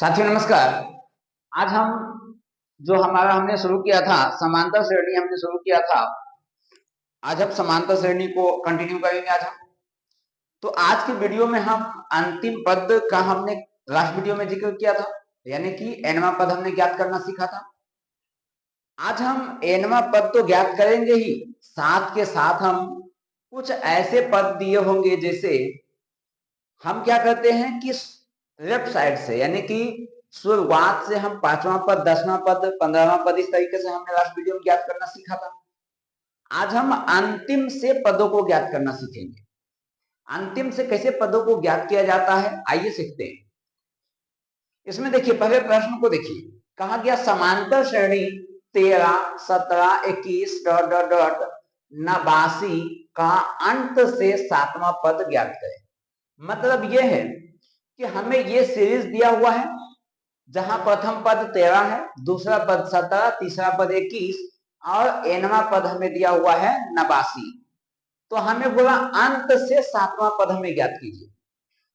साथियों नमस्कार। आज हम जो हमारा हमने शुरू किया था समांतर श्रेणी हमने शुरू किया था। आज हम समांतर श्रेणी को कंटिन्यू करेंगे। आज हम तो आज के वीडियो में हम अंतिम पद का हमने लास्ट वीडियो में जिक्र किया था, यानी कि nवां पद हमने ज्ञात करना सीखा था। आज हम nवां पद तो ज्ञात करेंगे ही, साथ के साथ हम कुछ ऐसे पद दिए होंगे जैसे हम क्या करते हैं कि लेफ्ट साइड से, यानी कि शुरुआत से हम 5वां पद, 10वां पद, 15वां पद, इस तरीके से हमने लास्ट वीडियो में ज्ञात करना सीखा था। आज हम अंतिम से पदों को ज्ञात करना सीखेंगे। अंतिम से कैसे पदों को ज्ञात किया जाता है, आइए सीखते हैं। इसमें देखिए, पहले प्रश्न को देखिए, कहा गया समांतर श्रेणी 13, 17, 21 डॉट डॉट डॉट 89 का अंत से 7वां पद ज्ञात करें। मतलब यह है कि हमें ये सीरीज दिया हुआ है जहां प्रथम पद 13 है, दूसरा पद 17, तीसरा पद 21 और nवां पद हमें दिया हुआ है 89। तो हमें बोला अंत से 7वां पद हमें ज्ञात कीजिए।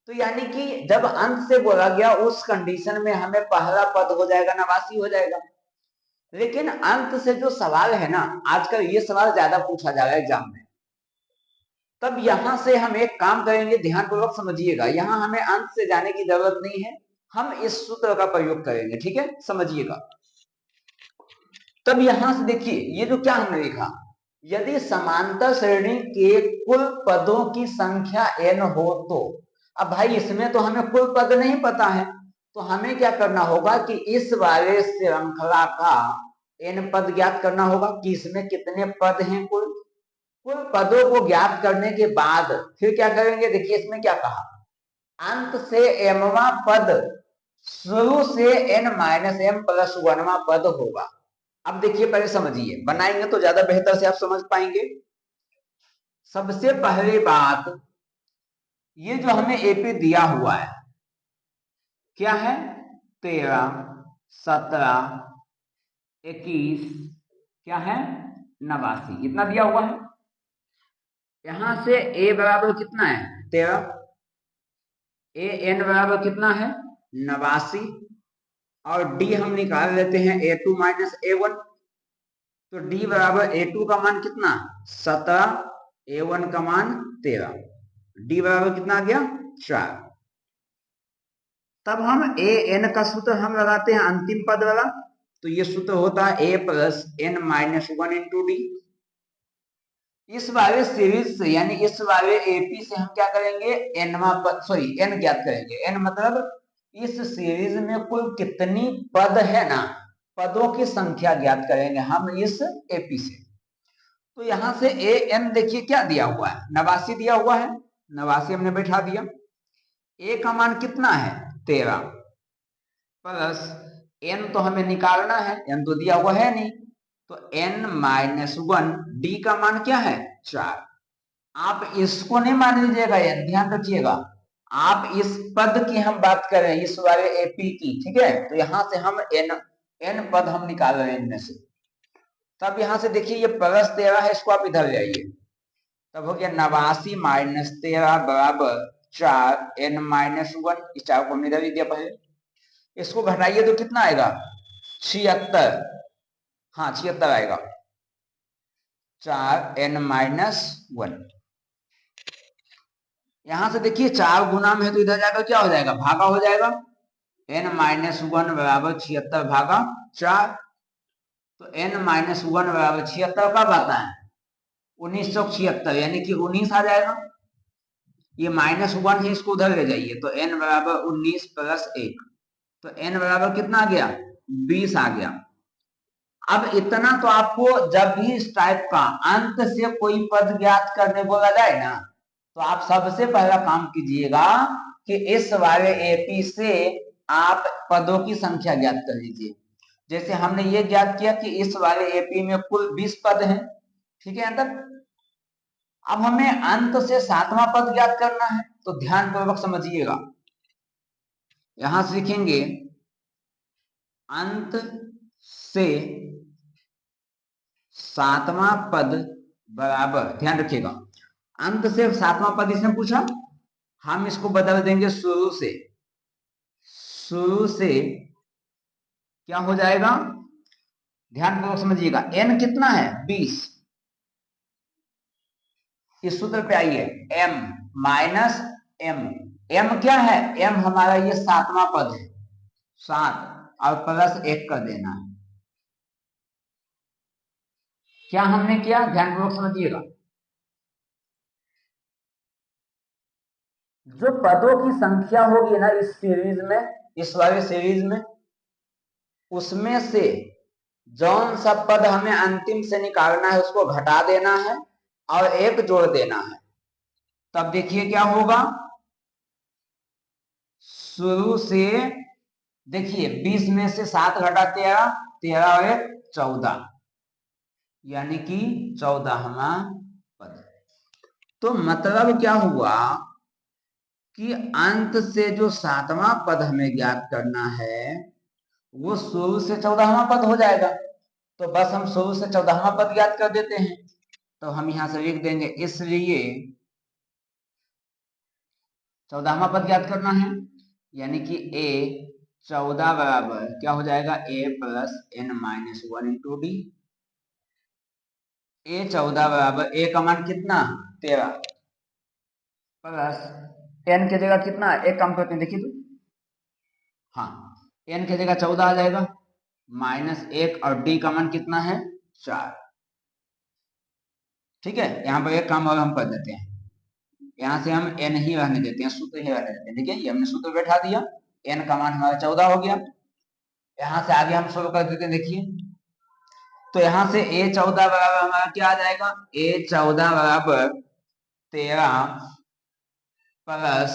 तो यानी कि जब अंत से बोला गया उस कंडीशन में हमें पहला पद हो जाएगा 89 हो जाएगा। लेकिन अंत से जो सवाल है ना, आजकल ये सवाल ज्यादा पूछा जा रहा है एग्जाम में, तब यहां से हम एक काम करेंगे, ध्यानपूर्वक समझिएगा। यहां हमें अंत से जाने की जरूरत नहीं है, हम इस सूत्र का प्रयोग करेंगे, ठीक है, समझिएगा। तब यहां से देखिए, ये जो क्या हमने लिखा, यदि समांतर श्रेणी के कुल पदों की संख्या n हो तो, अब भाई इसमें तो हमें कुल पद नहीं पता है, तो हमें क्या करना होगा कि इस वाले श्रृंखला का n पद ज्ञात करना होगा कि इसमें कितने पद हैं। कुल पदों को ज्ञात करने के बाद फिर क्या करेंगे, देखिए इसमें क्या कहा, अंत से mवां पद शुरू से n-m+1वां पद होगा। अब देखिए, पहले समझिए, बनाएंगे तो ज्यादा बेहतर से आप समझ पाएंगे। सबसे पहली बात, ये जो हमें एपी दिया हुआ है क्या है, 13, 17, 21, क्या है 89, इतना दिया हुआ है। यहां से a बराबर कितना है 13, an बराबर कितना है 89 और d हम निकाल लेते हैं a2 माइनस a1। तो d बराबर a2 का मान कितना 17, a1 का मान 13, d बराबर कितना आ गया 4। तब हम an का सूत्र हम लगाते हैं अंतिम पद वाला, तो ये सूत्र होता है a plus n-1 into D. इस वाले सीरीज से, यानी इस वाले एपी से हम क्या करेंगे, n ज्ञात करेंगे। n मतलब इस सीरीज में कुल कितनी पद है ना, पदों की संख्या ज्ञात करेंगे हम इस एपी से। तो यहां से an देखिए क्या दिया हुआ है, 89 दिया हुआ है, 89 हमने बैठा दिया। a का मान कितना है 13 प्लस n तो हमें निकालना है, n तो दिया हुआ है नहीं, तो n-1, d का मान क्या है 4। आप इसको नहीं मान लीजिएगा, ध्यान रखिएगा, आप इस पद की हम बात करें, इस वाले एपी की, ठीक है। तो यहां से हम n पद हम निकाल रहे हैं इनमें से। तब यहां से देखिए, ये प्लस 13 है, इसको आप इधर ले आइए, तब हो गया 89 माइनस 13 बराबर 4, n-1, इस 4 को हमने इधर ही दिया पहले। इसको घटाइए तो कितना आएगा 76, हाँ 76 आएगा, 4 n-1। यहां से देखिए 4 गुना में है तो इधर जाकर क्या हो जाएगा, भागा हो जाएगा, n-1 बराबर 76 भागा 4। तो n-1 बराबर 76 कब आता है 1976, यानी कि 19 आ जाएगा। ये -1 है, इसको उधर ले जाइए, तो n बराबर 19 प्लस 1, तो n बराबर कितना आ गया 20 आ गया। अब इतना तो आपको जब भी इस टाइप का अंत से कोई पद ज्ञात करने बोला जाए ना, तो आप सबसे पहला काम कीजिएगा कि इस वाले एपी से आप पदों की संख्या ज्ञात कर लीजिए। जैसे हमने ये ज्ञात किया कि इस वाले एपी में कुल 20 पद हैं, ठीक है। अब हमें अंत से 7वां पद ज्ञात करना है, तो ध्यानपूर्वक समझिएगा। यहां से लिखेंगे अंत से 7वां पद बराबर, ध्यान रखिएगा, अंत से 7वां पद इसने पूछा, हम इसको बदल देंगे शुरू से। शुरू से क्या हो जाएगा, ध्यानपूर्वक समझिएगा, n कितना है 20, इस सूत्र पे आइए, m माइनस m, m क्या है, m हमारा ये 7वां पद है, 7 और प्लस 1 कर देना है। क्या हमने किया, ध्यानपूर्वक समझिएगा, जो पदों की संख्या होगी ना इस सीरीज में, इस वाले सीरीज में, उसमें से जौन सा पद हमें अंतिम से निकालना है उसको घटा देना है और 1 जोड़ देना है। तब देखिए क्या होगा, शुरू से देखिए 20 में से 7 घटा 13, 13 और 1 14, यानी कि 14वां पद। तो मतलब क्या हुआ कि अंत से जो 7वां पद हमें ज्ञात करना है वो शुरू से 14वां पद हो जाएगा। तो बस हम शुरू से 14वां पद ज्ञात कर देते हैं। तो हम यहां से लिख देंगे, इसलिए 14वां पद ज्ञात करना है, यानी कि a 14 बराबर क्या हो जाएगा, a plus n minus 1 into D. a 14 बराबर a का मान कितना 13 प्लस n की जगह कितना, एक काम करते हैं देखिए तो, हाँ n की जगह 14 आ जाएगा, माइनस 1 और d का मान कितना है 4। ठीक है, यहाँ पर एक काम और हम कर देते हैं, यहाँ से हम n ही रहने देते हैं, सूत्र ही रहने देते हैं। देखिए ये हमने सूत्र बैठा दिया, n का मान हमारा 14 हो गया। यहाँ से आगे हम शुरू कर देते हैं, देखिए तो यहाँ से a 14 बराबर हमारा क्या आ जाएगा, a 14 बराबर 13 प्लस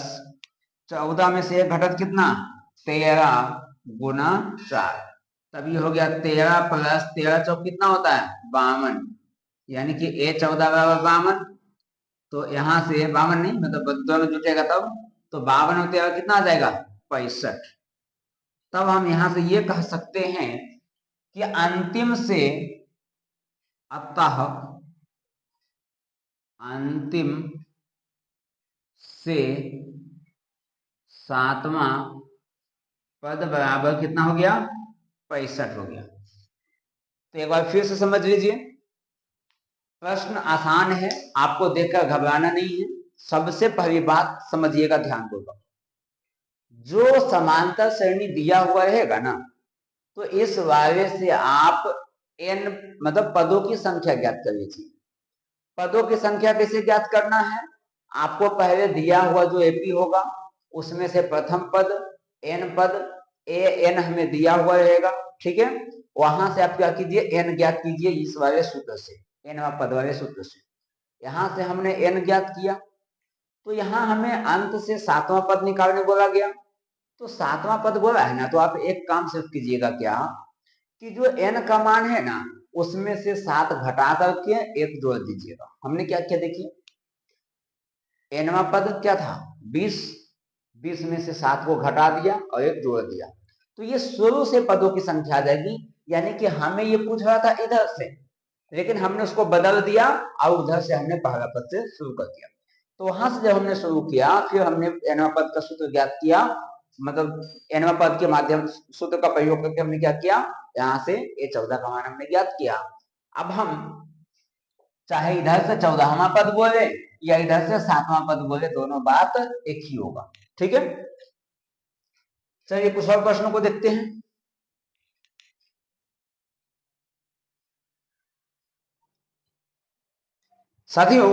14 में से एक घटक कितना 13 गुना 4, तभी हो गया 13 प्लस 13 चौक कितना होता है 52, यानी कि a 14 बराबर 52। तो यहाँ से 52 नहीं, मतलब दोनों जुटेगा तब, तो 52 और 13 कितना आ जाएगा 65। तब हम यहाँ से ये कह सकते हैं कि अंतिम से, अतः अंतिम से 7वां पद बराबर कितना हो गया 65 हो गया। तो एक बार फिर से समझ लीजिए, प्रश्न आसान है, आपको देखकर घबराना नहीं है। सबसे पहली बात समझिएगा ध्यानपूर्वक, जो समांतर श्रेणी दिया हुआ रहेगा ना, तो इस वाले से आप n मतलब पदों की संख्या ज्ञात कर लीजिए। पदों की संख्या कैसे ज्ञात करना है, आपको पहले दिया हुआ जो एपी होगा उसमें से प्रथम पद n पद an हमें दिया हुआ रहेगा, ठीक है, वहां से आप क्या कीजिए n ज्ञात कीजिए इस वाले सूत्र से, n पद वाले सूत्र से। यहां से हमने n ज्ञात किया, तो यहाँ हमें अंत से 7वां पद निकालने बोला गया, तो 7वां पद बोला है ना, तो आप एक काम सिर्फ कीजिएगा क्या, कि जो n का मान है ना उसमें से 7 घटा करके 1 जोड़ दीजिएगा। हमने क्या किया देखिए, nवां पद क्या था 20, 20 में से 7 को घटा दिया और 1 जोड़ दिया, तो ये शुरू से पदों की संख्या आ जाएगी। यानी कि हमें ये पूछ रहा था इधर से, लेकिन हमने उसको बदल दिया और उधर से हमने पहला पद से शुरू कर दिया। तो वहां से जब हमने शुरू किया, फिर हमने nवां पद का सूत्र ज्ञात किया, मतलब nवां पद के माध्यम सूत्र का प्रयोग करके हमने क्या किया, यहाँ से a 14 का मान हमने ज्ञात किया। अब हम चाहे इधर से 14वां पद बोले या इधर से 7वां पद बोले, दोनों बात एक ही होगा। ठीक है, चलिए कुछ और प्रश्नों को देखते हैं। साथियों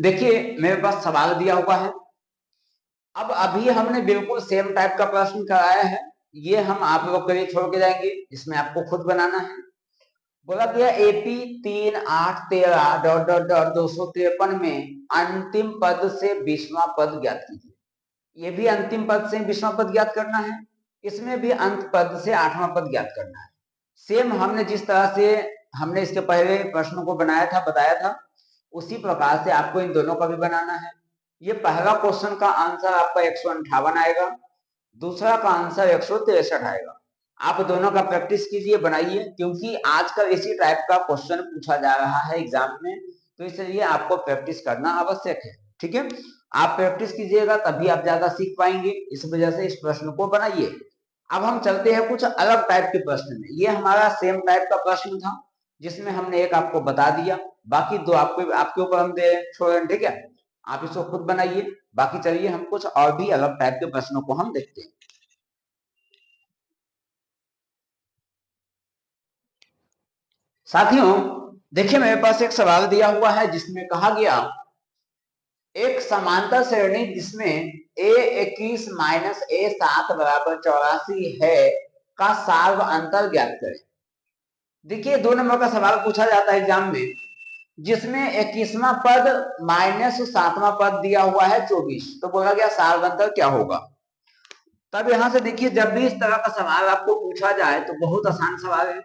देखिए मेरे पास सवाल दिया हुआ है, अब अभी हमने बिल्कुल सेम टाइप का प्रश्न कराया है, ये हम आप लोग के लिए छोड़ के जाएंगे, इसमें आपको खुद बनाना है। बोला गया एपी 3 8 13 डॉट डॉट डॉट 253 में अंतिम पद से 20वां पद ज्ञात कीजिए। ये भी अंतिम पद से 20वां पद ज्ञात करना है, इसमें भी अंत पद से 8वां पद ज्ञात करना है। सेम हमने जिस तरह से हमने इसके पहले प्रश्नों को बनाया था, बताया था, उसी प्रकार से आपको इन दोनों का भी बनाना है। ये पहला क्वेश्चन का आंसर आपका 158 आएगा, दूसरा का आंसर 163 आएगा। आप दोनों का प्रैक्टिस कीजिए, बनाइए, क्योंकि आजकल इसी टाइप का क्वेश्चन पूछा जा रहा है एग्जाम में, तो इसलिए आपको प्रैक्टिस करना आवश्यक है। ठीक है, आप प्रैक्टिस कीजिएगा तभी आप ज्यादा सीख पाएंगे, इस वजह से इस प्रश्न को बनाइए। अब हम चलते हैं कुछ अलग टाइप के प्रश्न में। ये हमारा सेम टाइप का प्रश्न था जिसमें हमने एक आपको बता दिया, बाकी दो आपको आपके ऊपर हम दे छोड़ रहे हैं, ठीक है। आप इसको खुद बनाइए। बाकी चलिए हम कुछ और भी अलग टाइप के प्रश्नों को हम देखते हैं। साथियों देखिए मेरे पास एक सवाल दिया हुआ है जिसमें कहा गया एक समांतर श्रेणी जिसमें a21 माइनस a7 बराबर 84 है का सार्व अंतर ज्ञात करें। देखिए 2 नंबर का सवाल पूछा जाता है एग्जाम में जिसमें 21वां पद माइनस 7वां पद दिया हुआ है 24, तो बोला गया सार्व अंतर क्या होगा। तब यहां से देखिए जब भी इस तरह का सवाल आपको पूछा जाए तो बहुत आसान सवाल है।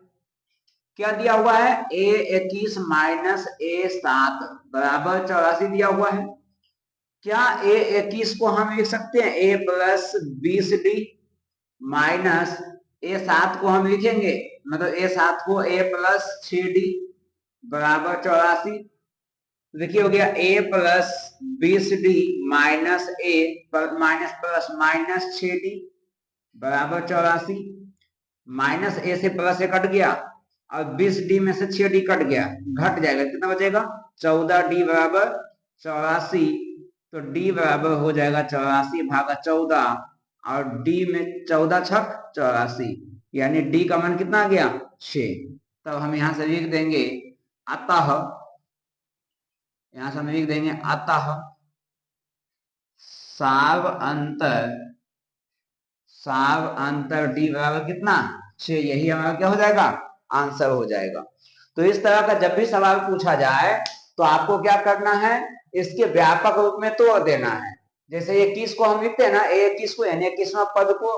क्या दिया हुआ है, a21 माइनस a7 बराबर 84 दिया हुआ है। क्या a21 को हम लिख सकते हैं a plus 20d minus a7 को हम लिखेंगे, मतलब a7 को a प्लस 6d बराबर 84। देखिए हो गया a plus 20d minus a minus plus minus 6d बराबर 84। माइनस a से प्लस a कट गया और 20d में से 6d कट गया, घट जाएगा, कितना बचेगा 14d बराबर 84। तो d बराबर हो जाएगा 84 भागा 14 और d में 14 छक 84, यानी d का मान कितना आ गया 6। तब हम यहां से लिख देंगे अतः, यहां से हम लिख देंगे अतः सार्व अंतर d बराबर कितना 6, यही हमारा क्या हो जाएगा आंसर हो जाएगा। तो इस तरह का जब भी सवाल पूछा जाए तो आपको क्या करना है, इसके व्यापक रूप में तोड़ देना है। जैसे 21 को हम लिखते हैं ना, a21 को यानी 21वां पद को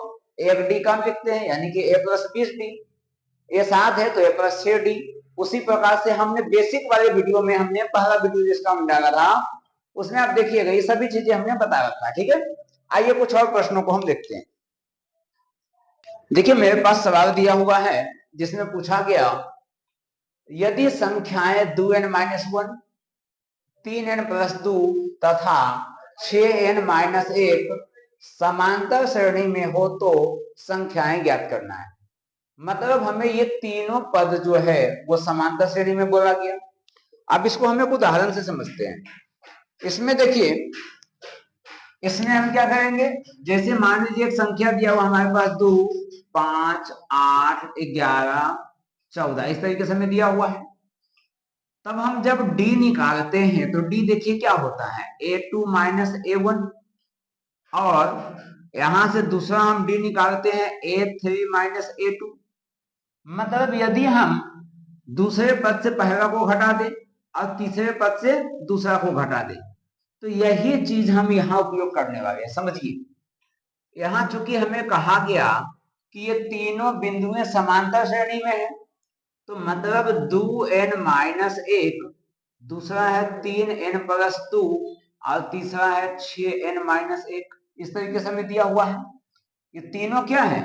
1d का हम लिखते हैं यानी कि a प्लस 20d, a7 है तो a प्लस 6d। उसी प्रकार से हमने बेसिक वाले वीडियो में हमने पहला वीडियो जिसका हम डाला था उसमें आप देखिएगा ये सभी चीजें हमने बता रखा है, ठीक है। आइए कुछ और प्रश्नों को हम देखते हैं। देखिए मेरे पास सवाल दिया हुआ है जिसमें पूछा गया यदि संख्याएं 2n-1, 3n+2 तथा 6n-1 समांतर श्रेणी में हो तो संख्याएं ज्ञात करना है। मतलब हमें ये तीनों पद जो है वो समांतर श्रेणी में बोला गया। अब इसको हम एक उदाहरण से समझते हैं। इसमें देखिए इसमें हम क्या करेंगे, जैसे मान लीजिए एक संख्या दिया हुआ हमारे पास 2, 5, 8, 11, 14 इस तरीके से हमें दिया हुआ है। तब हम जब d निकालते हैं तो d देखिए क्या होता है a2 माइनस a1, और यहां से दूसरा हम d निकालते हैं a3 माइनस a2। मतलब यदि हम दूसरे पद से पहला को घटा दें और तीसरे पद से दूसरा को घटा दें तो यही चीज हम यहाँ उपयोग करने वाले हैं। समझिए यहाँ चूंकि हमें कहा गया कि ये तीनों बिंदुएं समांतर श्रेणी में है तो मतलब 2n-1, दूसरा है 3n+2 और तीसरा है 6n-1, इस तरीके से हमें दिया हुआ है। ये तीनों क्या है,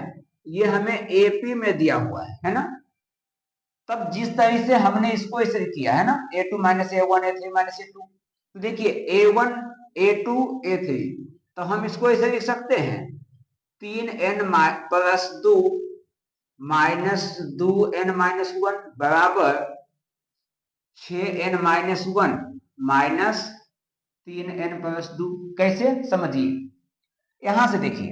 ये हमें एपी में दिया हुआ है ना। तब जिस तरह से हमने इसको ऐसे किया है ना a2 minus a1 a3 minus a2, तो देखिए a1 a2 a3, तो हम इसको ऐसे लिख सकते हैं 3n+2 माइनस 2n-1 बराबर 6n-1 माइनस 3n+2। कैसे समझिए, यहां से देखिए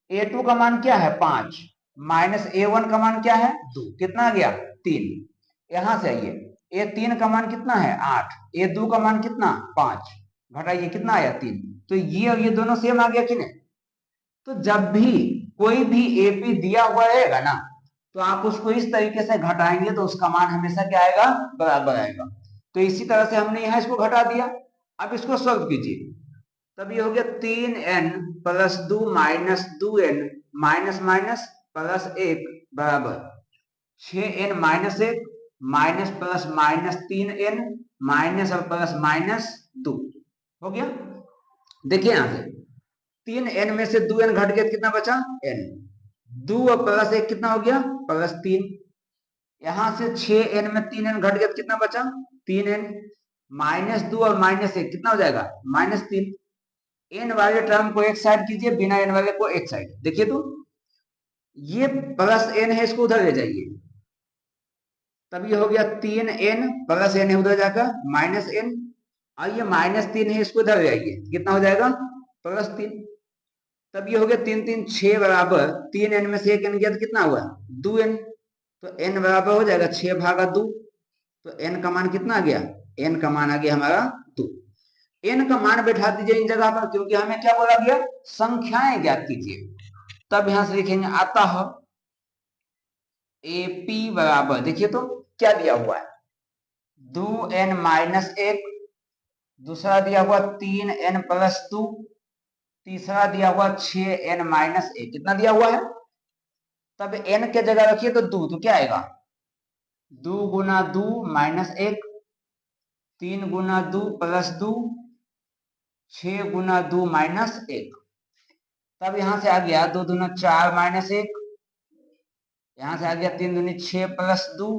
a2 का मान क्या है 5 माइनस a1 का मान क्या है 2, कितना आ गया 3। यहां से आइए a3 का मान कितना है 8, a2 का मान कितना 5, घटाइए कितना आया 3। तो ये और ये दोनों सेम आ गया कि नहीं। तो जब भी कोई भी एपी दिया हुआ रहेगा ना तो आप उसको इस तरीके से घटाएंगे तो उसका मान हमेशा क्या आएगा बराबर आएगा। तो इसी तरह से हमने यहाँ इसको घटा दिया। अब इसको सॉल्व कीजिए, तब ये हो गया 3n+2 minus 2n minus minus plus 1 बराबर 6n-1 minus plus minus 3n minus और प्लस माइनस 2 हो गया। देखिए यहां से 3n में से 2n घट गया कितना बचा n, 2 और प्लस 1 कितना हो गया प्लस 3। यहां से 6n में 3n घट गया कितना बचा 3n, माइनस 2 और माइनस 1 कितना हो जाएगा -3। n वाले टर्म को एक साइड कीजिए, बिना n वाले को एक साइड। देखिए तो ये प्लस एन है, इसको उधर ले जाइए, तब ये हो गया 3n प्लस एन है उधर जाकर माइनस एन, और ये -3 है, इसको इधर ले जाइए, कितना हो जाएगा +3। तब ये हो गया 3 3 6 बराबर 3n में से एक n गया तो कितना हुआ 2n, तो n बराबर हो जाएगा 6/2। तो n का मान कितना आ गया, n का मान आ गया हमारा 2। n का मान बैठा दीजिए इन जगह पर, क्योंकि हमें क्या बोला गया संख्याएं ज्ञात कीजिए। तब यहां से लिखेंगे अतः AP बराबर, देखिए तो क्या दिया हुआ है 2n-1, दूसरा दिया हुआ 3n+2, तीसरा दिया हुआ 6n-1, कितना दिया हुआ है। तब n के जगह रखिए तो 2, तो क्या आएगा 2 गुना 2 -1, 3 गुना 2 +2, 6 गुना 2 -1। तब यहां से आ गया 2 दूना 4 -1, यहां से आ गया 3 दूनी 6 +2,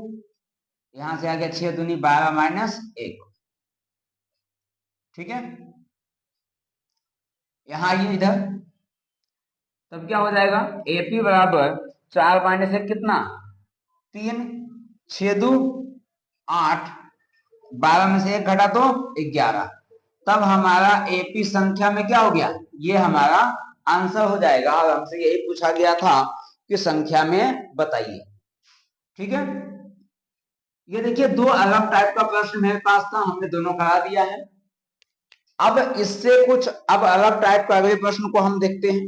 यहां से आ गया 6 दूनी 12 -1। ठीक है, यहां आइए इधर, तब क्या हो जाएगा AP बराबर 4 -1 कितना 3, 6 2 8, 12 में से 1 घटा तो 11। तब हमारा AP संख्या में क्या हो गया, ये हमारा आंसर हो जाएगा, और हमसे यही पूछा गया था कि संख्या में बताइए। ठीक है, ये देखिए दो अलग टाइप का प्रश्न मेरे पास था, हमने दोनों करा दिया है। अब इससे कुछ अब अलग टाइप का अगले प्रश्न को हम देखते हैं।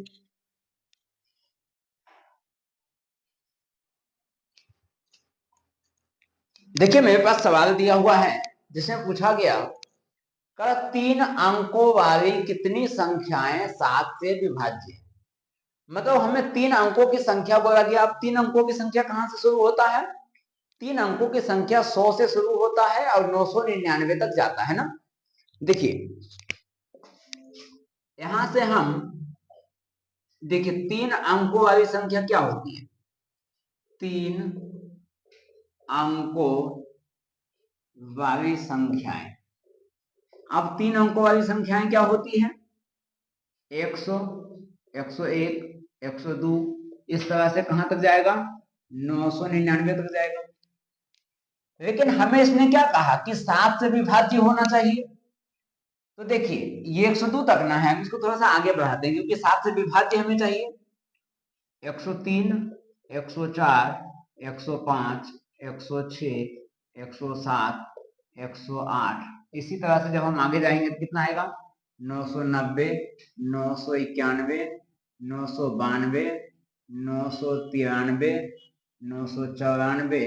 देखिए मेरे पास सवाल दिया हुआ है जिसमें पूछा गया कर 3 अंकों वाली कितनी संख्याएं 7 से विभाज्य है। मतलब हमें 3 अंकों की संख्या बोला गया। अब 3 अंकों की संख्या कहां से शुरू होता है, 3 अंकों की संख्या 100 से शुरू होता है और 999 तक जाता है ना। देखिए यहां से हम देखिए 3 अंकों वाली संख्या क्या होती है, 3 अंकों वाली संख्याएं। अब 3 अंकों वाली संख्याएं क्या होती हैं 100, 101, 102, इस तरह से कहां तक जाएगा 999 तक जाएगा। लेकिन हमें इसने क्या कहा कि 7 से विभाज्य होना चाहिए। तो देखिए ये 102 तक ना है, इसको थोड़ा सा आगे बढ़ाते हैं क्योंकि 7 से विभाज्य हमें चाहिए। 103, 104, 105, 106, 107, 108, इसी तरह से जब हम आगे जाएंगे तो कितना आएगा 990, 991, 992, 993, 994,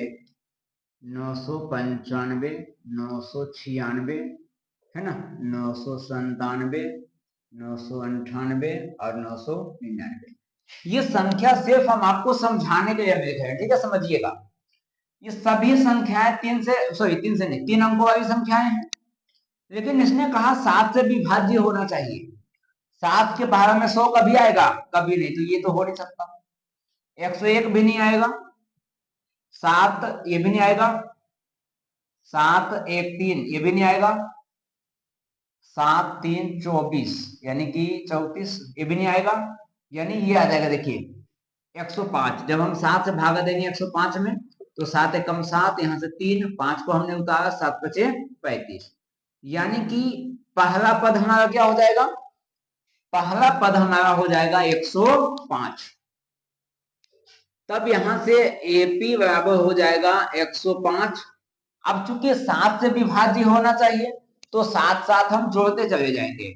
995, 996, है ना, 997, 998 और 999। ये संख्या सिर्फ हम आपको समझाने के लिए लिखे हैं, ठीक है, समझिएगा। ये सभी संख्याएं 3 से नहीं 3 अंकों वाली संख्याएं हैं। लेकिन इसने कहा 7 से विभाज्य होना चाहिए। 7 के 12 में 100 कभी आएगा, कभी नहीं, तो ये तो हो नहीं सकता। 101 भी नहीं आएगा, 7 ये भी नहीं आएगा, 7 1 3 ये भी नहीं आएगा, 7 3 24 यानी कि 34 ये भी नहीं आएगा। यानी ये आ जाएगा देखिए 105। जब हम 7 से भागा देंगे 105 में तो 7 एकम 7, यहां से 3 5 को हमने उतारा, 7 बचे 35। यानी कि पहला पद हमारा क्या हो जाएगा, पहला पद हमारा हो जाएगा 105। तब यहां से AP बराबर हो जाएगा 105। अब चूंकि 7 से विभाज्य होना चाहिए तो साथ साथ हम जोड़ते चले जाएंगे,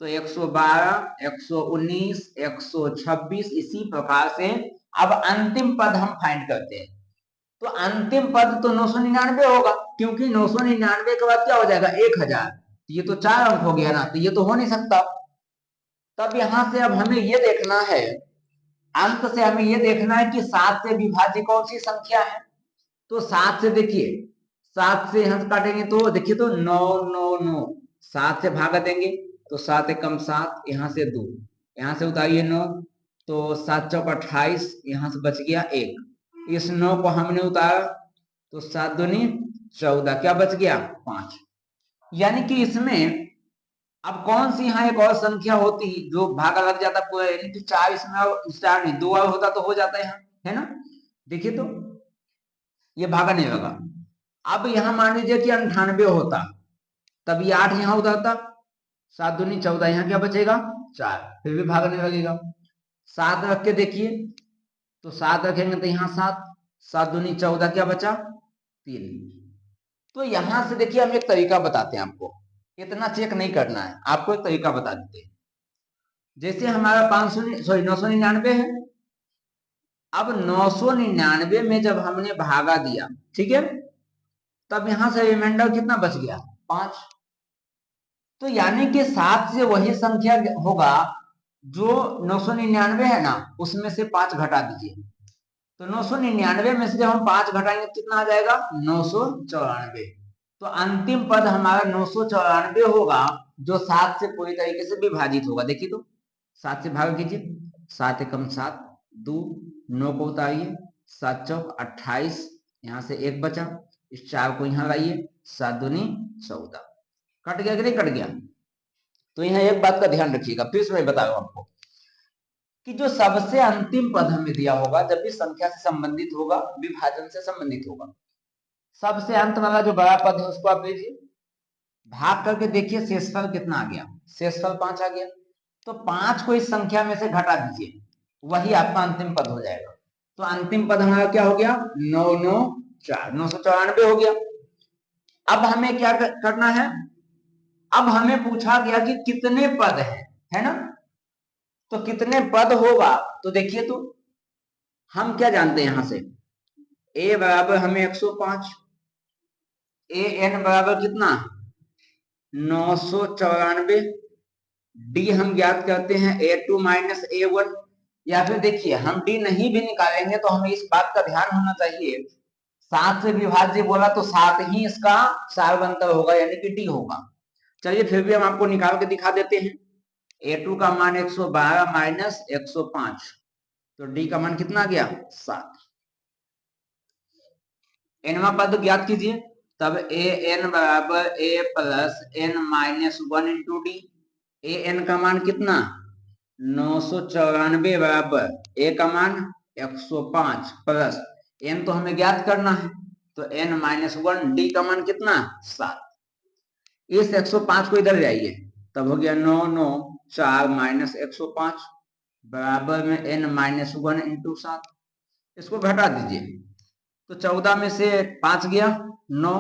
तो 112, 119, 126, इसी प्रकार से अब अंतिम पद हम फाइंड करते हैं। तो अंतिम पद तो 999 होगा, क्योंकि 999 के बाद क्या हो जाएगा 1000, ये तो 4 अंक हो गया ना, तो ये तो हो नहीं सकता। तब यहां से अब हमें ये देखना है, अंत से हमें ये देखना है कि 7 से विभाज्य कौन सी संख्या है। तो 7 से देखिए 7 से यहां से काटेंगे तो देखिए तो 9 9 9, 7 से भागा देंगे तो 7 एकम 7, यहां से 2, यहां से उतारिए 9, तो 7 चौक 28, यहां से बच गया 1। इस 9 को हमने उतारा तो 7 दूनी 14, क्या बच गया 5। यानी कि इसमें अब कौन सी यहाँ एक और संख्या होती जो भागा लग जाता पूरा, यानी कि 4 इसमें और स्टार नहीं, 2 और होता तो हो जाता है यहाँ। है ना। देखिए तो ये भागा नहीं लगा। अब यहां मान लीजिए कि 98 होता, तब ये 8 यहां उतरता, 7 दूनी 14, यहाँ क्या बचेगा 4, फिर भी भागने लगेगा। 7 रख के देखिए, तो 7 रखेंगे तो यहाँ 7, 7 दूनी 14, क्या बचा 3। तो यहां से देखिए हम एक तरीका बताते हैं आपको, इतना चेक नहीं करना है, आपको एक तरीका बता देते हैं। जैसे हमारा 999 है, अब 999 में जब हमने भागा दिया, ठीक है, तब यहां से रिमाइंडर कितना बच गया 5। तो यानी कि 7 से वही संख्या होगा जो 999 है ना, उसमें से 5 घटा दीजिए। तो 999 में से जब हम 5 घटाएंगे कितना आ जाएगा 994। तो अंतिम पद हमारा 994 होगा, जो 7 से पूरी तरीके से विभाजित होगा। देखिए तो 7 से भाग कीजिए, 7 एकम 7, 2 9 को उतारिए, 7 चौक 28, यहाँ से 1 बचा, इस 4 को यहाँ लाइए, 7 दूनी 14। कट गया कि नहीं कट गया। तो यहाँ एक बात का ध्यान रखिएगा, फिर से मैं बता रहा हूं आपको कि जो सबसे अंतिम पद हमें दिया होगा, जब भी संख्या से संबंधित होगा, विभाजन से संबंधित होगा, सबसे अंत वाला जो बड़ा पद है उसको आप लीजिए, भाग करके देखिए शेषफल कितना आ गया, शेषफल 5 आ गया। तो 5 को इस संख्या में से घटा दीजिए, वही आपका अंतिम पद हो जाएगा। तो अंतिम पद हमारा क्या हो गया 994, 994 हो गया। अब हमें क्या करना है, अब हमें पूछा गया कि कितने पद है ना। तो कितने पद होगा, तो देखिए तो हम क्या जानते हैं यहां से, a बराबर हमें 105, ए एन बराबर कितना 994, डी हम ज्ञात करते हैं A2 माइनस A1। या फिर देखिए हम डी नहीं भी निकालेंगे तो हमें इस बात का ध्यान होना चाहिए, 7 से विभाज्य बोला तो 7 ही इसका सार्वंतर होगा, यानी कि डी होगा। चलिए फिर भी हम आपको निकाल के दिखा देते हैं। A2 का मान 112 माइनस 105, तो डी का मान कितना गया 7। एनवा पद ज्ञात कीजिए, तब ए एन बराबर a plus n minus 1 into d. A n का मान कितना 994 बराबर ए का मान 105 प्लस एन तो हमें ज्ञात करना है, तो एन माइनस 1, डी का मान कितना 7। इस 105 को इधर जाइए, तब हो गया 994 माइनस 105 बराबर में एन माइनस 1 इंटू 7। इसको घटा दीजिए, तो 14 में से 5 गया 9,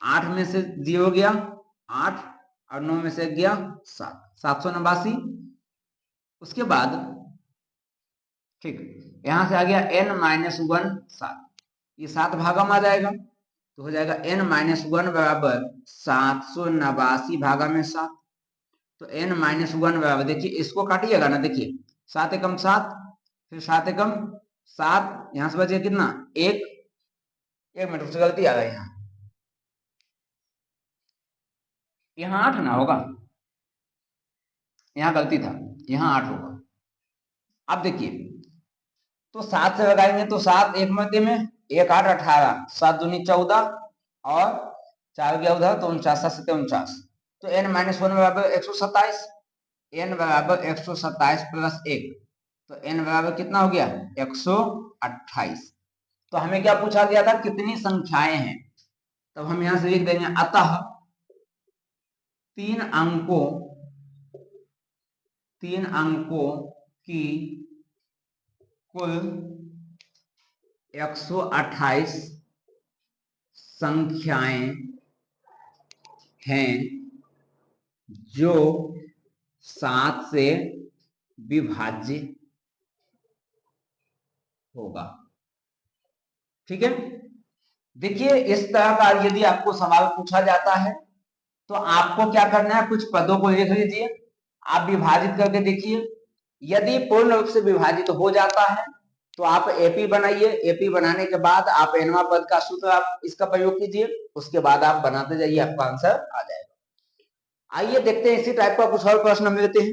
8 में से 0 गया 8, और 9 में से गया 7, 789। उसके बाद ठीक, यहां से आ गया n माइनस 1 7, ये 7 भागा में आ जाएगा, तो हो जाएगा n माइनस 1 बराबर 789 भागा में 7। तो n माइनस 1 बराबर, देखिए इसको काटिएगा ना, देखिए 7 एकम 7, फिर 7 एकम 7, यहां से बचे कितना 1 मिनट, उससे गलती आ गई, यहाँ 8 ना होगा, यहाँ गलती था, यहाँ 8 होगा। अब देखिए तो 7 से लगाएंगे तो 7 एक मध्य में 1 8 18, 7 दूनी 14, और 4 गया उधर तो 49 7 49। तो n माइनस 1 बराबर 127, n बराबर 127 प्लस 1, तो n बराबर कितना हो गया 128। तो हमें क्या पूछा गया था कितनी संख्याएं हैं, तब हम यहां से लिख देंगे अतः 3 अंकों की कुल 128 संख्याएं हैं जो 7 से विभाज्य होगा। ठीक है, देखिए इस तरह का यदि आपको सवाल पूछा जाता है तो आपको क्या करना है, कुछ पदों को लिख लीजिए, आप विभाजित करके देखिए, यदि पूर्ण रूप से विभाजित हो जाता है तो आप एपी बनाइए, एपी बनाने के बाद आप एनवा पद का सूत्र आप इसका प्रयोग कीजिए, उसके बाद आप बनाते जाइए, आपका आंसर आ जाएगा। आइए देखते हैं इसी टाइप का कुछ और प्रश्न हम लेते हैं।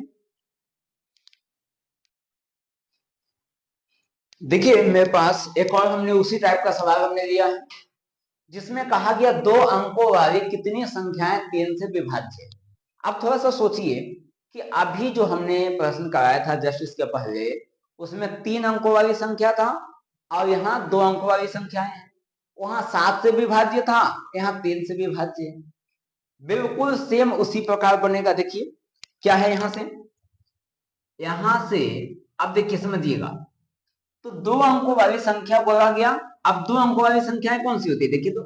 देखिए मेरे पास एक और हमने उसी टाइप का सवाल हमने लिया है, जिसमें कहा गया 2 अंकों वाली कितनी संख्याएं 3 से विभाज्य है। अब थोड़ा सा सोचिए कि अभी जो हमने प्रश्न कराया था जस्ट इसके पहले, उसमें 3 अंकों वाली संख्या था और यहाँ 2 अंकों वाली संख्याएं हैं, वहां 7 से विभाज्य था, यहाँ 3 से विभाज्य है। बिल्कुल सेम उसी प्रकार बनेगा। देखिए क्या है यहां से अब देखिए समझिएगा, तो 2 अंकों वाली संख्या बोला गया। अब 2 अंकों वाली संख्याएं कौन सी होती है, देखिए तो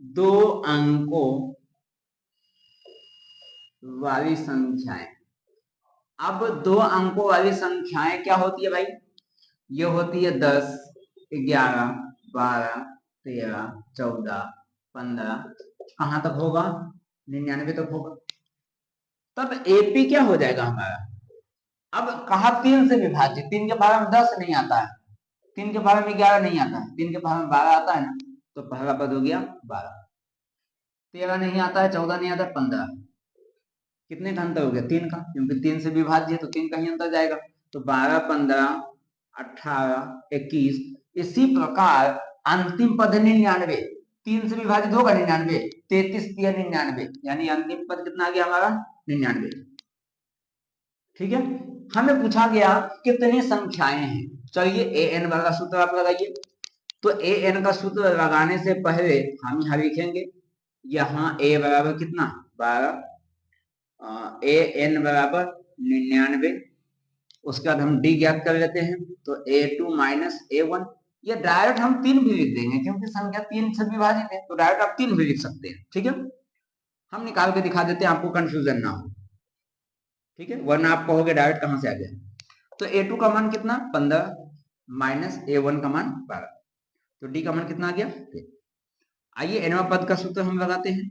2 अंकों वाली संख्याएं, अब 2 अंकों वाली संख्याएं क्या होती है भाई, ये होती है 10, 11, 12, 13, 14, 15, कहां तक होगा, 99 तक होगा। तब एपी क्या हो जाएगा हमारा, अब कहा 3 से विभाजित, 3 के भाग में 10 नहीं आता है, 3 के भाग में 11 नहीं आता है, 3 के भाग में 12 आता है ना, तो पहला पद हो गया 12। 13 नहीं आता है, 14 नहीं आता है, 15, कितने का अंतर हो गया, 3 का, क्योंकि 3 से विभाज्य है तो 3 का ही अंतर जाएगा। तो 12, 15, 18, 21, इसी प्रकार अंतिम पद 99, 3 से विभाजित होगा 99, 33 या 99, यानी अंतिम पद कितना आ गया हमारा 99। ठीक है, हमें पूछा गया कितनी संख्याएं हैं। चलिए ए एन वाला सूत्र आप लगाइए। तो ए एन का सूत्र लगाने से पहले हम यहाँ लिखेंगे, यहाँ ए बराबर कितना 12, ए एन बराबर 99, उसके बाद हम डी ज्ञात कर लेते हैं, तो a2 माइनस a1, ये डायरेक्ट हम 3 भी लिख देंगे क्योंकि संख्या 3 से विभाजित है, तो डायरेक्ट आप 3 भी लिख सकते हैं। ठीक है, हम निकाल के दिखा देते हैं, आपको कंफ्यूजन ना हो। ठीक है, वरना आप कहोगे डायरेक्ट कहां से आ गया। तो a2 का मान कितना 15 माइनस a1 का मान 12, तो डी का मान कितना आ गया। आइए एनवा पद का सूत्र हम लगाते हैं।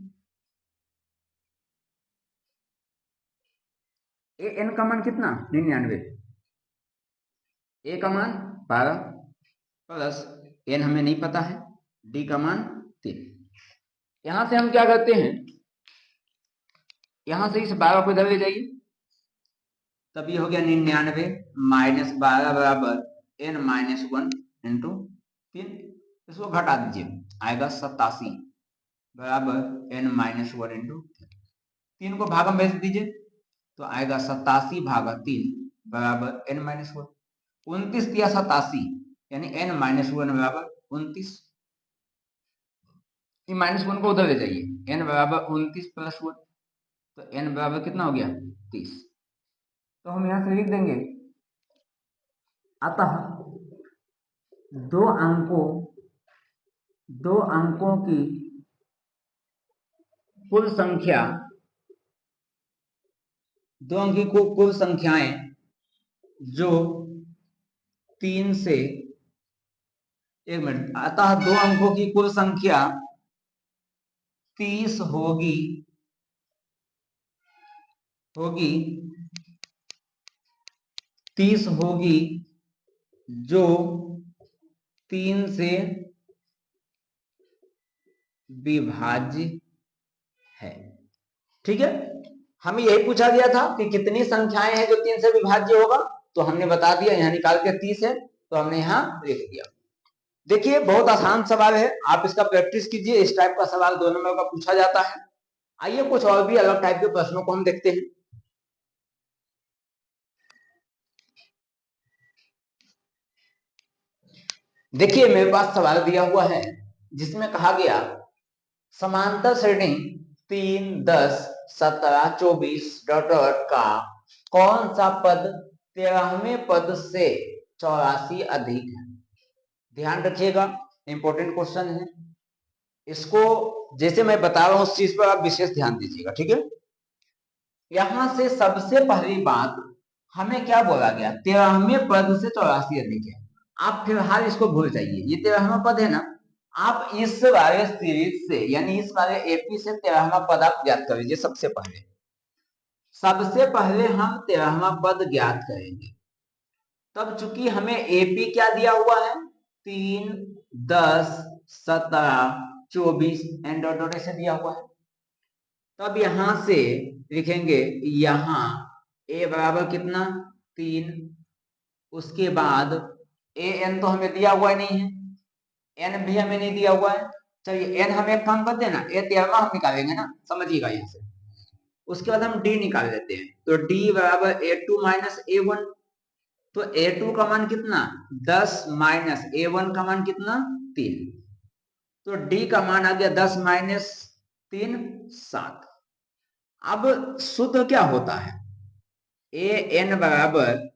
ए एन का मान कितना 99, ए का मान 12 प्लस एन हमें नहीं पता है, डी का मान 3। यहां से हम क्या करते हैं, यहां से इस 12 को इधर ले जाइए, तब ये हो गया 99 माइनस 12 बराबर एन माइनस 1 इंटू 3, इसको घटा दीजिए, आएगा 87 बराबर एन माइनस 1 इंटू 3 को भाग में भेज दीजिए, तो आएगा 87 भागा 3 बराबर एन माइनस 1, 29 दिया 87, यानी एन माइनस 1 बराबर 29। माइनस 1 को उधर ले जाइए, एन बराबर 29 प्लस 1, तो एन बराबर कितना हो गया 30। तो हम यहां से लिख देंगे, अतः दो अंकों की कुल संख्या, 2 अंक की कुल संख्याएं जो 3 से, एक मिनट, अतः 2 अंकों की कुल संख्या 30 होगी 30 होगी जो 3 से विभाज्य है। ठीक है, हमें यही पूछा गया था कि कितनी संख्याएं हैं जो 3 से विभाज्य होगा, तो हमने बता दिया, यहाँ निकाल के 30 है, तो हमने यहाँ लिख दिया। देखिए बहुत आसान सवाल है, आप इसका प्रैक्टिस कीजिए, इस टाइप का सवाल 2 नंबर का पूछा जाता है। आइए कुछ और भी अलग टाइप के प्रश्नों को हम देखते हैं। देखिए मेरे पास सवाल दिया हुआ है जिसमें कहा गया समांतर श्रेणी 3, 10, 17, 24 डॉट डॉट का कौन सा पद 13वें पद से 84 अधिक है। ध्यान रखिएगा, इंपॉर्टेंट क्वेश्चन है, इसको जैसे मैं बता रहा हूं उस चीज पर आप विशेष ध्यान दीजिएगा। ठीक है, यहां से सबसे पहली बात हमें क्या बोला गया, 13वें पद से 84 अधिक है। आप फिलहाल इसको भूल जाइए, ये 13वां पद है ना, आप इस वाले सीरीज से यानी इस वाले एपी से 13वां पद आप ज्ञात कर लीजिए। सबसे पहले हम 13वां पद ज्ञात करेंगे। तब चूंकि हमें एपी क्या दिया हुआ है 3, 10, 17, 24 एंड डॉट डॉट ऐसे दिया हुआ है, तब यहां से लिखेंगे, यहां ए बराबर कितना 3, उसके बाद ए एन तो हमें दिया हुआ नहीं है, एन भी हमें नहीं दिया हुआ है। चलिए एन हम एक काम करते हैं ना, ए 13वां हम निकालेंगे ना, समझिएगा यहां से। उसके बाद हम डी निकाल लेते हैं, तो डी बराबर a2 माइनस a1, तो a2 का मान कितना 10 माइनस a1 का मान कितना 3, तो d का मान आ गया 10 माइनस 3 7। अब सूत्र क्या होता है, ए एन बराबर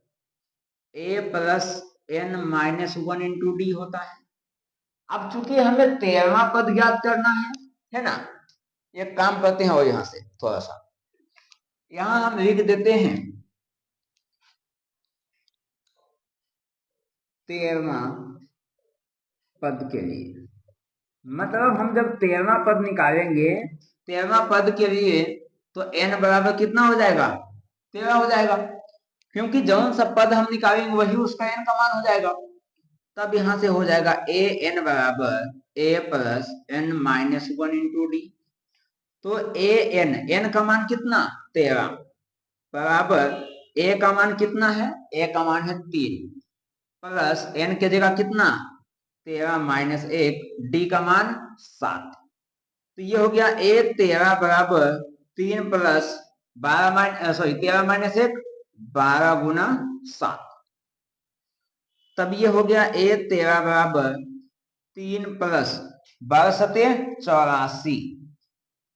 a plus n minus 1 into D होता है। अब चूंकि हमें 13वां पद ज्ञात करना है ना, एक काम करते हैं और यहां से थोड़ा सा यहां हम लिख देते हैं 13वां पद के लिए, मतलब हम जब 13वां पद निकालेंगे 13वां पद के लिए तो n बराबर कितना हो जाएगा 13 हो जाएगा, क्योंकि जौन सा पद हम निकालेंगे वही उसका n का मान हो जाएगा। तब यहां से हो जाएगा ए एन बराबर a plus n minus 1 into D. तो ए एन का मान कितना 13 बराबर a का मान कितना है, a का मान है 3 प्लस n के जगह कितना 13 माइनस 1, डी का मान 7। तो ये हो गया a 13 बराबर 3 प्लस 12 माइनस 13 माइनस 1 12 गुना 7। तब ये हो गया a 13 बराबर 3 प्लस 12 सते 84,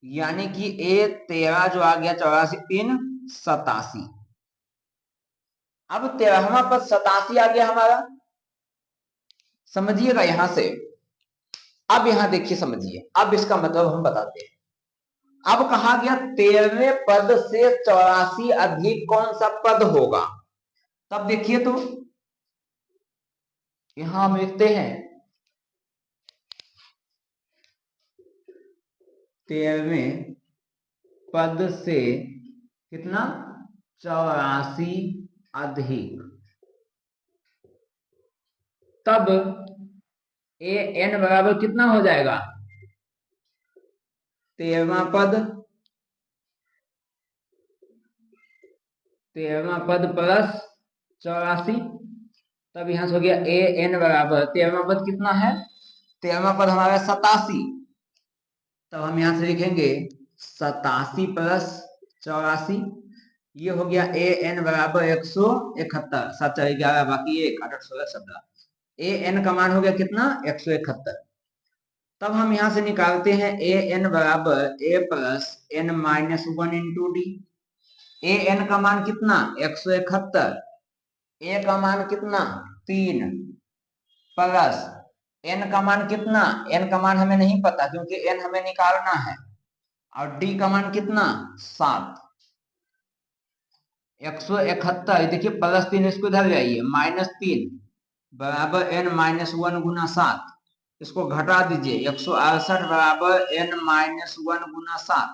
यानी कि a 13 जो आ गया 84 3 87। अब 13वां पद 87 आ गया हमारा, समझिएगा यहां से। अब यहां देखिए समझिए, अब इसका मतलब हम बताते हैं। अब कहा गया 13वें पद से 84 अधिक कौन सा पद होगा, तब देखिए तो यहां हम लिखते हैं 13वें पद से कितना 84 अधिक, तब ए एन बराबर कितना हो जाएगा 13वां पद प्लस 84। तब यहां से हो गया ए एन बराबर 13वां पद कितना है, 13वां पद हमारा 87। तब हम यहां से लिखेंगे 87 प्लस 84, ये हो गया ए एन बराबर 171, 7 4 11 बाकी 1 8 8 16 17, ए एन का मान हो गया कितना 171। तब हम यहां से निकालते हैं ए एन बराबर a plus n minus 1 into d. A n का मान कितना 171, ए का मान कितना 3 प्लस एन का मान कितना, एन का मान हमें नहीं पता क्योंकि एन हमें निकालना है, और डी का मान कितना 7। 171 देखिए प्लस 3 इसको इधर जाइए माइनस 3 बराबर एन माइनस 1 गुना 7, इसको घटा दीजिए 168 बराबर एन माइनस 1 गुना 7।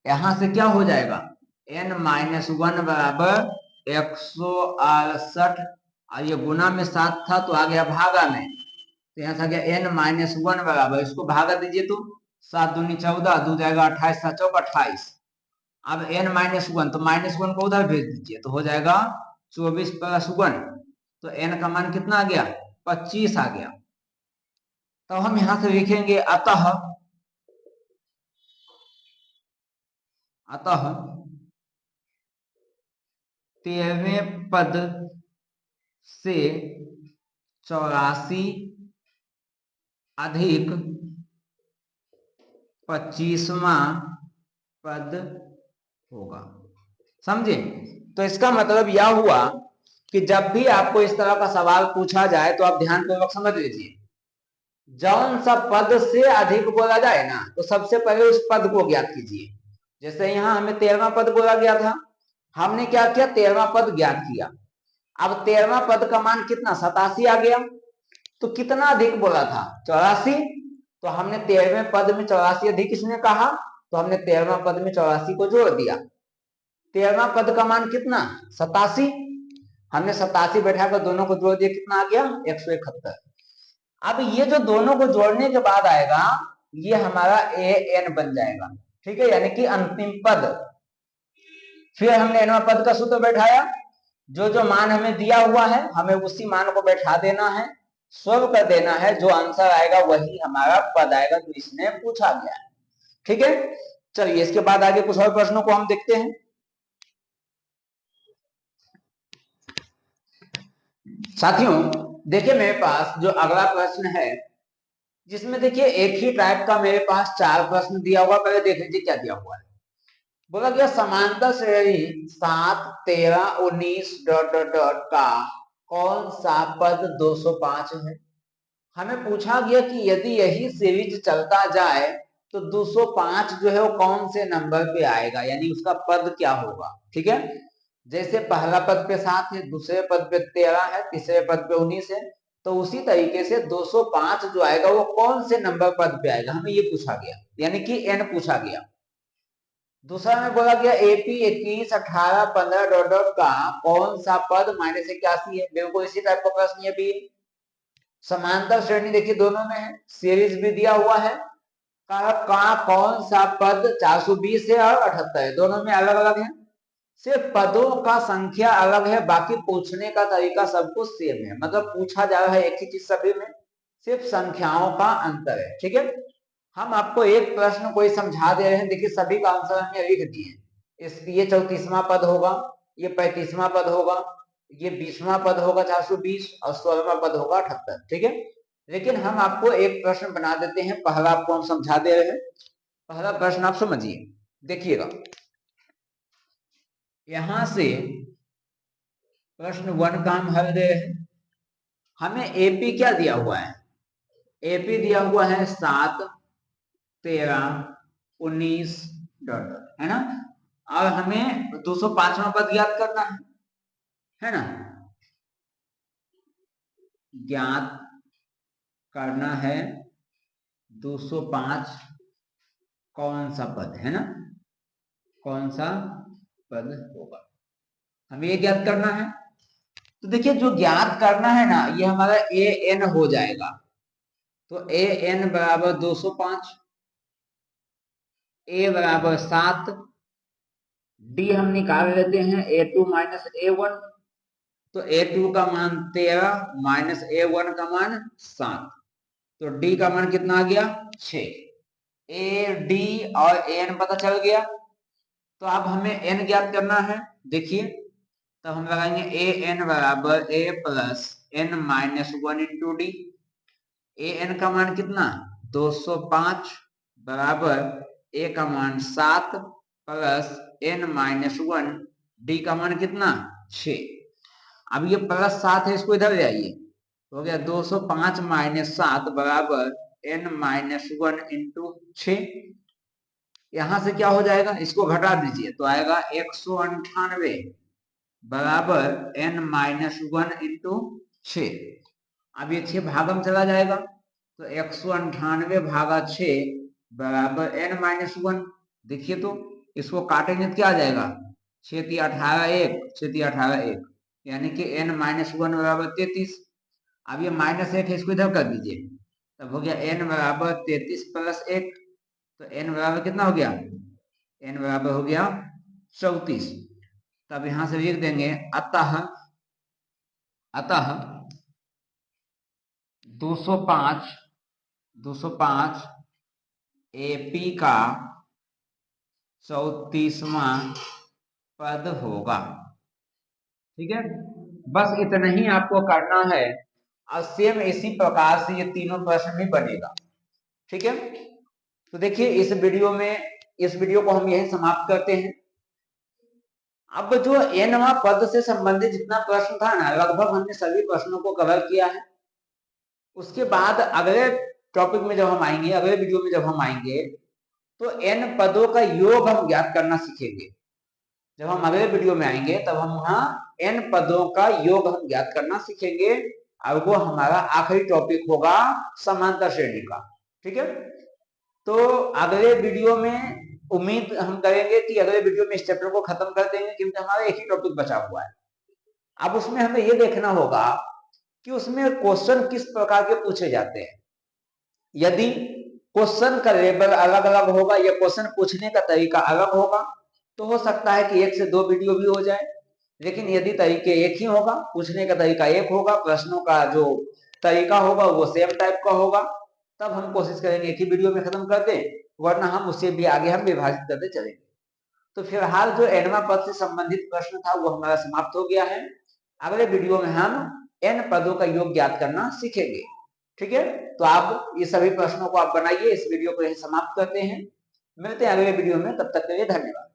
यहां से क्या हो जाएगा एन माइनस 1 बराबर 168, और ये गुना में 7 था तो आ गया भागा में, तो यहां से आ गया एन माइनस 1 बराबर, इसको भागा दीजिए तो 7 दूनी 14 2 जाएगा 28 7 चौक 28। अब एन माइनस 1 तो माइनस 1 को उधर भेज दीजिए तो हो जाएगा 24 प्लस 1, तो एन का मान कितना आ गया 25 आ गया। तो हम यहां से लिखेंगे अतः 13वें पद से 84 अधिक 25वां पद होगा। समझे? तो इसका मतलब यह हुआ कि जब भी आपको इस तरह का सवाल पूछा जाए तो आप ध्यानपूर्वक समझ लीजिए, जौन सा पद से अधिक बोला जाए ना तो सबसे पहले उस पद को ज्ञात कीजिए। जैसे यहाँ हमें 13वां पद बोला गया था, हमने क्या किया 13वां पद ज्ञात किया। अब 13वां पद का मान कितना 87 आ गया, तो कितना अधिक बोला था 84, तो हमने 13वें पद में 84 अधिक किसने कहा, तो हमने 13वां पद में 84 को जोड़ दिया। 13वां पद का मान कितना 87, हमने 87 बैठाकर दोनों को जोड़ दिया, कितना आ गया 171। अब ये जो दोनों को जोड़ने के बाद आएगा ये हमारा ए एन बन जाएगा, ठीक है, यानी कि अंतिम पद। फिर हमने एनवां पद का सूत्र बैठाया, जो जो मान हमें दिया हुआ है हमें उसी मान को बैठा देना है, सोल्व कर देना है, जो आंसर आएगा वही हमारा पद आएगा जो इसने पूछा गया है। ठीक है, चलिए इसके बाद आगे कुछ और प्रश्नों को हम देखते हैं। साथियों देखिए मेरे पास जो अगला प्रश्न है, जिसमें देखिए एक ही टाइप का मेरे पास 4 प्रश्न दिया हुआ। पहले देख लीजिए क्या दिया हुआ है। बोला गया समांतर श्रेणी 7, 13, 19 डॉट डॉट डॉट का कौन सा पद 205 है। हमें पूछा गया कि यदि यही सीरीज चलता जाए तो 205 जो है वो कौन से नंबर पे आएगा, यानी उसका पद क्या होगा। ठीक है, जैसे पहला पद पे 7 है, दूसरे पद पे 13 है, तीसरे पद पे 19 है, तो उसी तरीके से 205 जो आएगा वो कौन से नंबर पद पे आएगा, हमें ये पूछा गया, यानी कि एन पूछा गया। दूसरा में बोला गया एपी 21, 18, 15 डॉट डॉट का कौन सा पद -81 है। बिल्कुल इसी टाइप का प्रश्न ये भी है। समांतर श्रेणी देखिए दोनों में है, सीरीज भी दिया हुआ है, का कौन सा पद 420 है और 78 है, दोनों में अलग अलग है, सिर्फ पदों का संख्या अलग है, बाकी पूछने का तरीका सब कुछ सेम है। मतलब पूछा जा रहा है एक ही चीज सभी में, सिर्फ संख्याओं का अंतर है। ठीक है, हम आपको एक प्रश्न कोई समझा दे रहे हैं, देखिए सभी का आंसर हमने लिख दिए। ये 34वां पद होगा, ये 35वां पद होगा, ये 20वां पद होगा 420 और 16वां पद होगा 78। ठीक है, लेकिन हम आपको एक प्रश्न बना देते हैं, पहला आपको हम समझा दे रहे हैं। पहला प्रश्न आप समझिए, देखिएगा यहां से प्रश्न 1 का हम हल दे रहे हैं। हमें एपी क्या दिया हुआ है, एपी दिया हुआ है 7, 13, 19 डॉट है ना, और हमें 205वां पद ज्ञात करना है ना, ज्ञात करना है 205 कौन सा पद है ना, कौन सा पद होगा, हमें ये ज्ञात करना है। तो देखिए जो ज्ञात करना है ना, ये हमारा ए एन हो जाएगा। तो ए एन बराबर 205, ए बराबर 7, डी हम निकाल लेते हैं A2 माइनस A1, तो A2 का मान 13 माइनस A1 का मान 7, तो डी का मान कितना आ गया 6। ए डी और एन पता चल गया, तो अब हमें एन ज्ञात करना है। देखिए तो हम लगाएंगे ए एन बराबर a plus n minus 1 into d. A n का मान कितना 205 बराबर ए का मान 7 प्लस एन माइनस 1, डी का मान कितना 6। अब ये प्लस 7 है, इसको इधर ले आइए, हो गया 205 माइनस 7 बराबर एन माइनस 1 इंटू 6। यहां से क्या हो जाएगा, इसको घटा दीजिए तो आएगा 198 बराबर एन माइनस 1 इंटू 6। अब ये 6 भागम चला जाएगा, तो 198 भागा 6 बराबर एन माइनस 1। देखिए तो इसको काटेंगे तो क्या आ जाएगा, 6 18 1, 6 18 1, यानी कि एन माइनस 1 बराबर 33। अब ये माइनस 1 है, इसको इधर कर दीजिए, तब हो गया एन बराबर 33 प्लस 1, तो एन बराबर कितना हो गया, एन बराबर हो गया 34। तब यहां से लिख देंगे अतः 205 एपी का 34वां पद होगा। ठीक है, बस इतना ही आपको करना है, और सेम इसी प्रकार से ये तीनों प्रश्न भी बनेगा। ठीक है, तो देखिए इस वीडियो को हम यही समाप्त करते हैं। अब जो एनवा पद से संबंधित जितना प्रश्न था ना, लगभग हमने सभी प्रश्नों को कवर किया है। उसके बाद अगले टॉपिक में जब हम आएंगे, अगले वीडियो में जब हम आएंगे, तो एन पदों का योग हम ज्ञात करना सीखेंगे। जब हम अगले वीडियो में आएंगे तब हम वहां एन पदों का योग हम ज्ञात करना सीखेंगे, और वो हमारा आखिरी टॉपिक होगा समांतर श्रेणी का। ठीक है, तो अगले वीडियो में उम्मीद हम करेंगे कि अगले वीडियो में इस चैप्टर को खत्म कर देंगे, क्योंकि हमारा एक ही टॉपिक बचा हुआ है। अब उसमें हमें ये देखना होगा कि उसमें क्वेश्चन किस प्रकार के पूछे जाते हैं। यदि क्वेश्चन का लेवल अलग अलग होगा या क्वेश्चन पूछने का तरीका अलग होगा, तो हो सकता है कि 1 से 2 वीडियो भी हो जाए। लेकिन यदि तरीके एक ही होगा, पूछने का तरीका एक होगा, प्रश्नों का जो तरीका होगा वो सेम टाइप का होगा, तब हम कोशिश करेंगे एक ही वीडियो में खत्म कर दें, वरना हम उससे भी आगे हम विभाजित करते चलेंगे। तो फिलहाल जो एनवा पद से संबंधित प्रश्न था वो हमारा समाप्त हो गया है। अगले वीडियो में हम n पदों का योग ज्ञात करना सीखेंगे। ठीक है, तो आप ये सभी प्रश्नों को आप बनाइए। इस वीडियो को यही समाप्त करते हैं, मिलते हैं अगले वीडियो में, तब तक के लिए धन्यवाद।